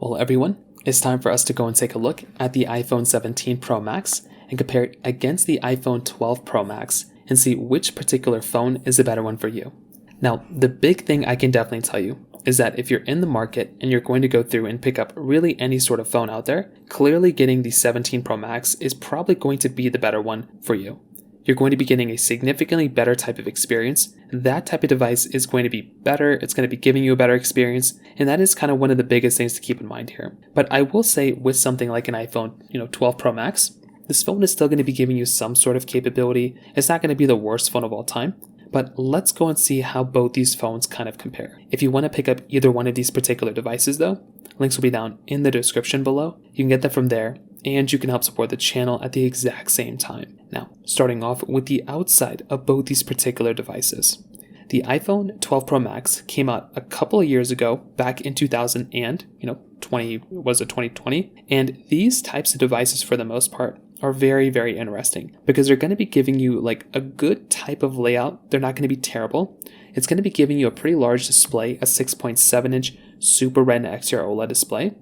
Well, everyone, it's time for us to go and take a look at the iPhone 17 Pro Max and compare it against the iPhone 12 Pro Max and see which particular phone is the better one for you. Now, the big thing I can definitely tell you is that if you're in the market and you're going to go through and pick up really any sort of phone out there, clearly getting the 17 Pro Max is probably going to be the better one for you. You're going to be getting a significantly better type of experience. That type of device is going to be better, it's going to be giving you a better experience, and that is kind of one of the biggest things to keep in mind here. But I will say with something like an iPhone 12 Pro Max, this phone is still going to be giving you some sort of capability. It's not going to be the worst phone of all time, but let's go and see how both these phones kind of compare. If you want to pick up either one of these particular devices though, links will be down in the description below. You can get them from there, and you can help support the channel at the exact same time. Now, starting off with the outside of both these particular devices. The iPhone 12 Pro Max came out a couple of years ago, back in 2020, and these types of devices for the most part are very, very interesting because they're going to be giving you like a good type of layout. They're not going to be terrible. It's going to be giving you a pretty large display, a 6.7-inch Super Retina XDR OLED display.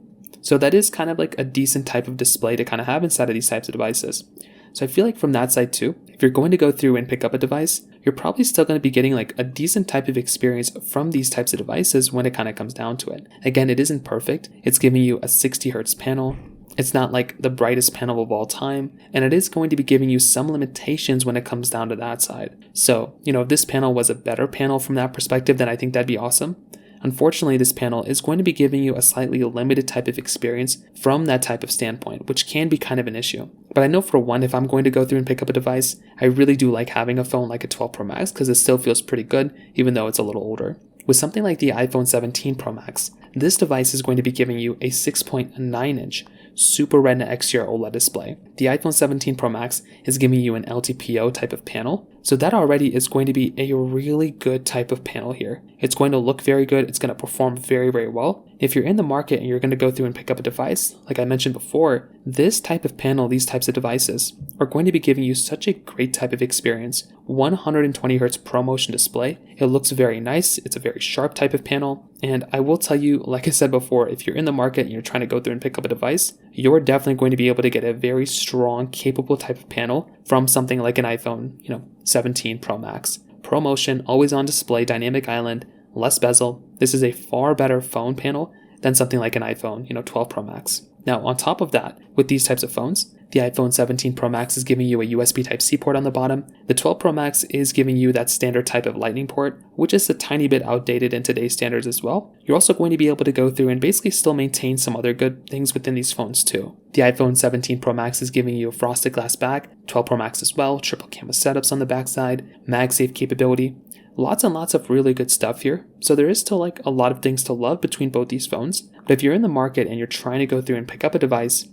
So that is kind of like a decent type of display to kind of have inside of these types of devices. So I feel like from that side too, if you're going to go through and pick up a device, you're probably still going to be getting like a decent type of experience from these types of devices when it kind of comes down to it. Again, it isn't perfect. It's giving you a 60 Hz panel. It's not like the brightest panel of all time, and it is going to be giving you some limitations when it comes down to that side. So, if this panel was a better panel from that perspective, then I think that'd be awesome. Unfortunately, this panel is going to be giving you a slightly limited type of experience from that type of standpoint, which can be kind of an issue. But I know for one, if I'm going to go through and pick up a device, I really do like having a phone like a 12 Pro Max because it still feels pretty good, even though it's a little older. With something like the iPhone 17 Pro Max, this device is going to be giving you a 6.9-inch Super Retina XDR OLED display. The iPhone 17 Pro Max is giving you an LTPO type of panel, so that already is going to be a really good type of panel here. It's going to look very good, it's going to perform very, very well. If you're in the market and you're going to go through and pick up a device, like I mentioned before, this type of panel, these types of devices, are going to be giving you such a great type of experience. 120 Hz ProMotion display. It looks very nice, it's a very sharp type of panel, and I will tell you, like I said before, if you're in the market and you're trying to go through and pick up a device, you're definitely going to be able to get a very strong, capable type of panel from something like an iPhone, 17 Pro Max. ProMotion, always on display, dynamic island, less bezel. This is a far better phone panel than something like an iPhone, 12 Pro Max. Now, on top of that, with these types of phones, the iPhone 17 Pro Max is giving you a USB Type-C port on the bottom. The 12 Pro Max is giving you that standard type of Lightning port, which is a tiny bit outdated in today's standards as well. You're also going to be able to go through and basically still maintain some other good things within these phones too. The iPhone 17 Pro Max is giving you a frosted glass back, 12 Pro Max as well, triple camera setups on the backside, MagSafe capability. Lots and lots of really good stuff here. So there is still like a lot of things to love between both these phones. But if you're in the market and you're trying to go through and pick up a device,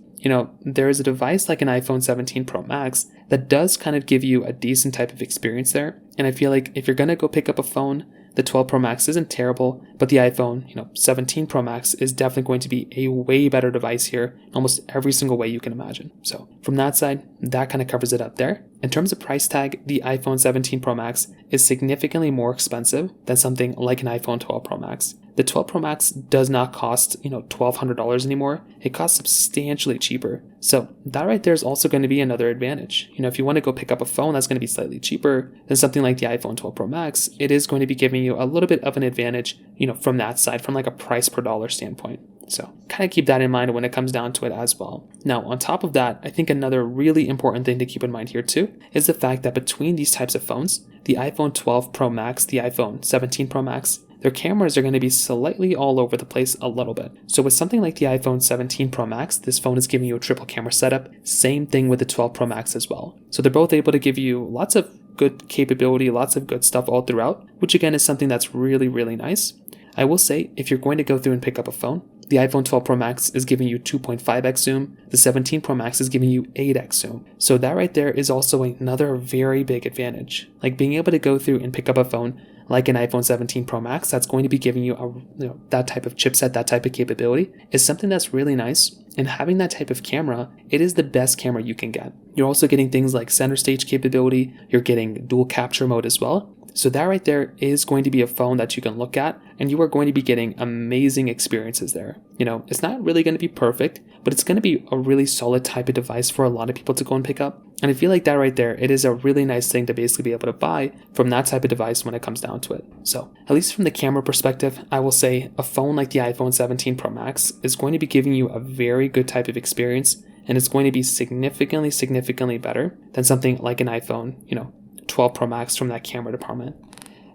there is a device like an iPhone 17 Pro Max that does kind of give you a decent type of experience there. And I feel like if you're going to go pick up a phone, the 12 Pro Max isn't terrible, but the iPhone, 17 Pro Max is definitely going to be a way better device here in almost every single way you can imagine. So from that side, that kind of covers it up there. In terms of price tag, the iPhone 17 Pro Max is significantly more expensive than something like an iPhone 12 Pro Max. The 12 Pro Max does not cost, $1,200 anymore. It costs substantially cheaper. So that right there is also going to be another advantage. If you want to go pick up a phone that's going to be slightly cheaper than something like the iPhone 12 Pro Max, it is going to be giving you a little bit of an advantage, from that side, from like a price per dollar standpoint. So kind of keep that in mind when it comes down to it as well. Now, on top of that, I think another really important thing to keep in mind here too is the fact that between these types of phones, the iPhone 12 Pro Max, the iPhone 17 Pro Max, their cameras are going to be slightly all over the place a little bit. So with something like the iPhone 17 Pro Max, this phone is giving you a triple camera setup. Same thing with the 12 Pro Max as well. So they're both able to give you lots of good capability, lots of good stuff all throughout, which again is something that's really, really nice. I will say, if you're going to go through and pick up a phone, the iPhone 12 Pro Max is giving you 2.5x zoom. The 17 Pro Max is giving you 8x zoom. So that right there is also another very big advantage. Like being able to go through and pick up a phone like an iPhone 17 Pro Max that's going to be giving you that type of chipset, that type of capability is something that's really nice. And having that type of camera, it is the best camera you can get. You're also getting things like center stage capability. You're getting dual capture mode as well. So that right there is going to be a phone that you can look at, and you are going to be getting amazing experiences there. It's not really going to be perfect, but it's going to be a really solid type of device for a lot of people to go and pick up. And I feel like that right there, it is a really nice thing to basically be able to buy from that type of device when it comes down to it. So at least from the camera perspective, I will say a phone like the iPhone 17 Pro Max is going to be giving you a very good type of experience, and it's going to be significantly better than something like an iPhone, 12 Pro Max from that camera department.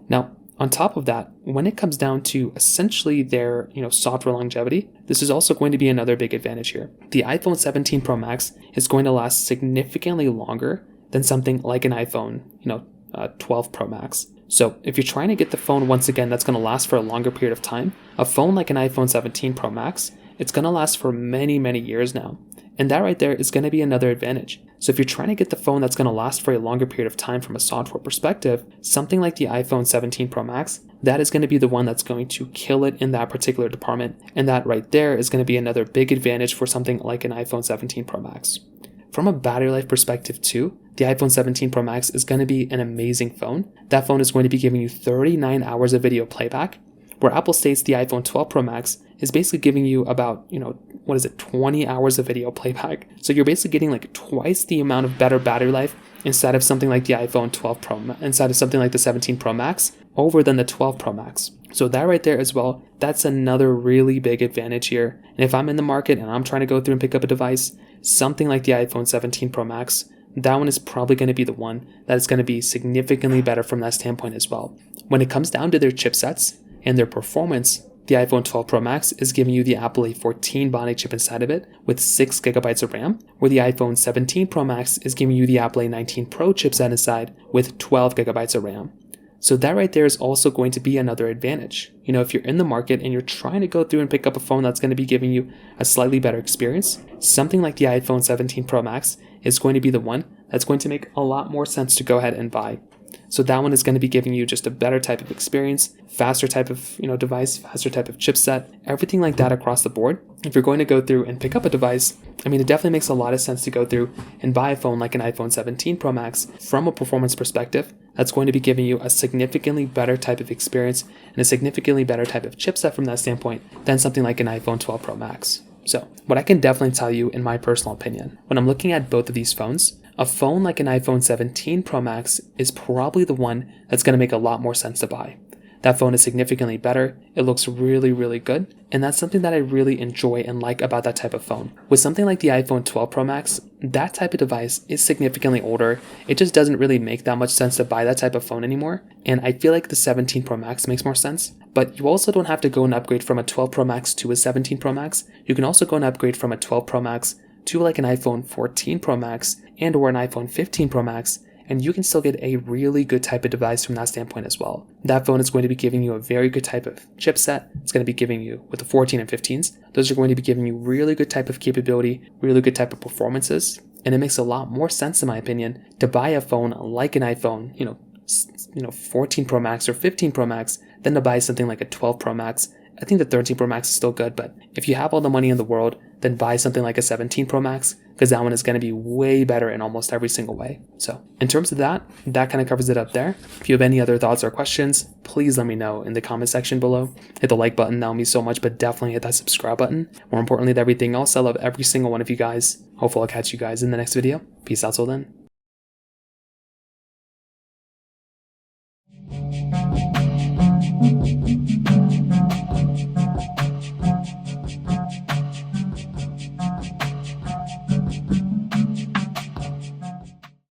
Now, on top of that, when it comes down to essentially their, software longevity, this is also going to be another big advantage here. The iPhone 17 Pro Max is going to last significantly longer than something like an iPhone, 12 Pro Max. So if you're trying to get the phone, once again, that's going to last for a longer period of time, a phone like an iPhone 17 Pro Max, it's going to last for many years now. And that right there is going to be another advantage. So if you're trying to get the phone that's going to last for a longer period of time from a software perspective, something like the iPhone 17 Pro Max, that is going to be the one that's going to kill it in that particular department. And that right there is going to be another big advantage for something like an iPhone 17 Pro Max. From a battery life perspective too, the iPhone 17 Pro Max is going to be an amazing phone. That phone is going to be giving you 39 hours of video playback, where Apple states the iPhone 12 Pro Max is basically giving you about, 20 hours of video playback. So you're basically getting like twice the amount of better battery life inside of something like the iPhone 12 Pro, inside of something like the 17 Pro Max over than the 12 Pro Max. So that right there as well, that's another really big advantage here. And if I'm in the market and I'm trying to go through and pick up a device, something like the iPhone 17 Pro Max, that one is probably going to be the one that is going to be significantly better from that standpoint as well. When it comes down to their chipsets and their performance, the iPhone 12 Pro Max is giving you the Apple A14 Bionic chip inside of it with 6 gigabytes of RAM, where the iPhone 17 Pro Max is giving you the Apple A19 Pro chipset inside with 12 gigabytes of RAM. So that right there is also going to be another advantage. If you're in the market and you're trying to go through and pick up a phone that's going to be giving you a slightly better experience, something like the iPhone 17 Pro Max is going to be the one that's going to make a lot more sense to go ahead and buy. So that one is going to be giving you just a better type of experience, faster type of device, faster type of chipset, everything like that across the board. If you're going to go through and pick up a device, it definitely makes a lot of sense to go through and buy a phone like an iPhone 17 Pro Max from a performance perspective. That's going to be giving you a significantly better type of experience and a significantly better type of chipset from that standpoint than something like an iPhone 12 Pro Max. So what I can definitely tell you in my personal opinion, when I'm looking at both of these phones, a phone like an iPhone 17 Pro Max is probably the one that's going to make a lot more sense to buy. That phone is significantly better, it looks really good, and that's something that I really enjoy and like about that type of phone. With something like the iPhone 12 Pro Max, that type of device is significantly older, it just doesn't really make that much sense to buy that type of phone anymore, and I feel like the 17 Pro Max makes more sense. But you also don't have to go and upgrade from a 12 Pro Max to a 17 Pro Max, you can also go and upgrade from a 12 Pro Max to like an iPhone 14 Pro Max and or an iPhone 15 Pro Max, and you can still get a really good type of device from that standpoint as well. That phone is going to be giving you a very good type of chipset. It's going to be giving you, with the 14 and 15s, those are going to be giving you really good type of capability, really good type of performances, and it makes a lot more sense in my opinion to buy a phone like an iPhone, 14 Pro Max or 15 Pro Max than to buy something like a 12 Pro Max. I think the 13 Pro Max is still good, but if you have all the money in the world, then buy something like a 17 Pro Max, because that one is going to be way better in almost every single way. So in terms of that kind of covers it up there. If you have any other thoughts or questions, please let me know in the comment section below. Hit the like button, that would mean so much, but definitely hit that subscribe button. More importantly than everything else, I love every single one of you guys. Hopefully I'll catch you guys in the next video. Peace out till then.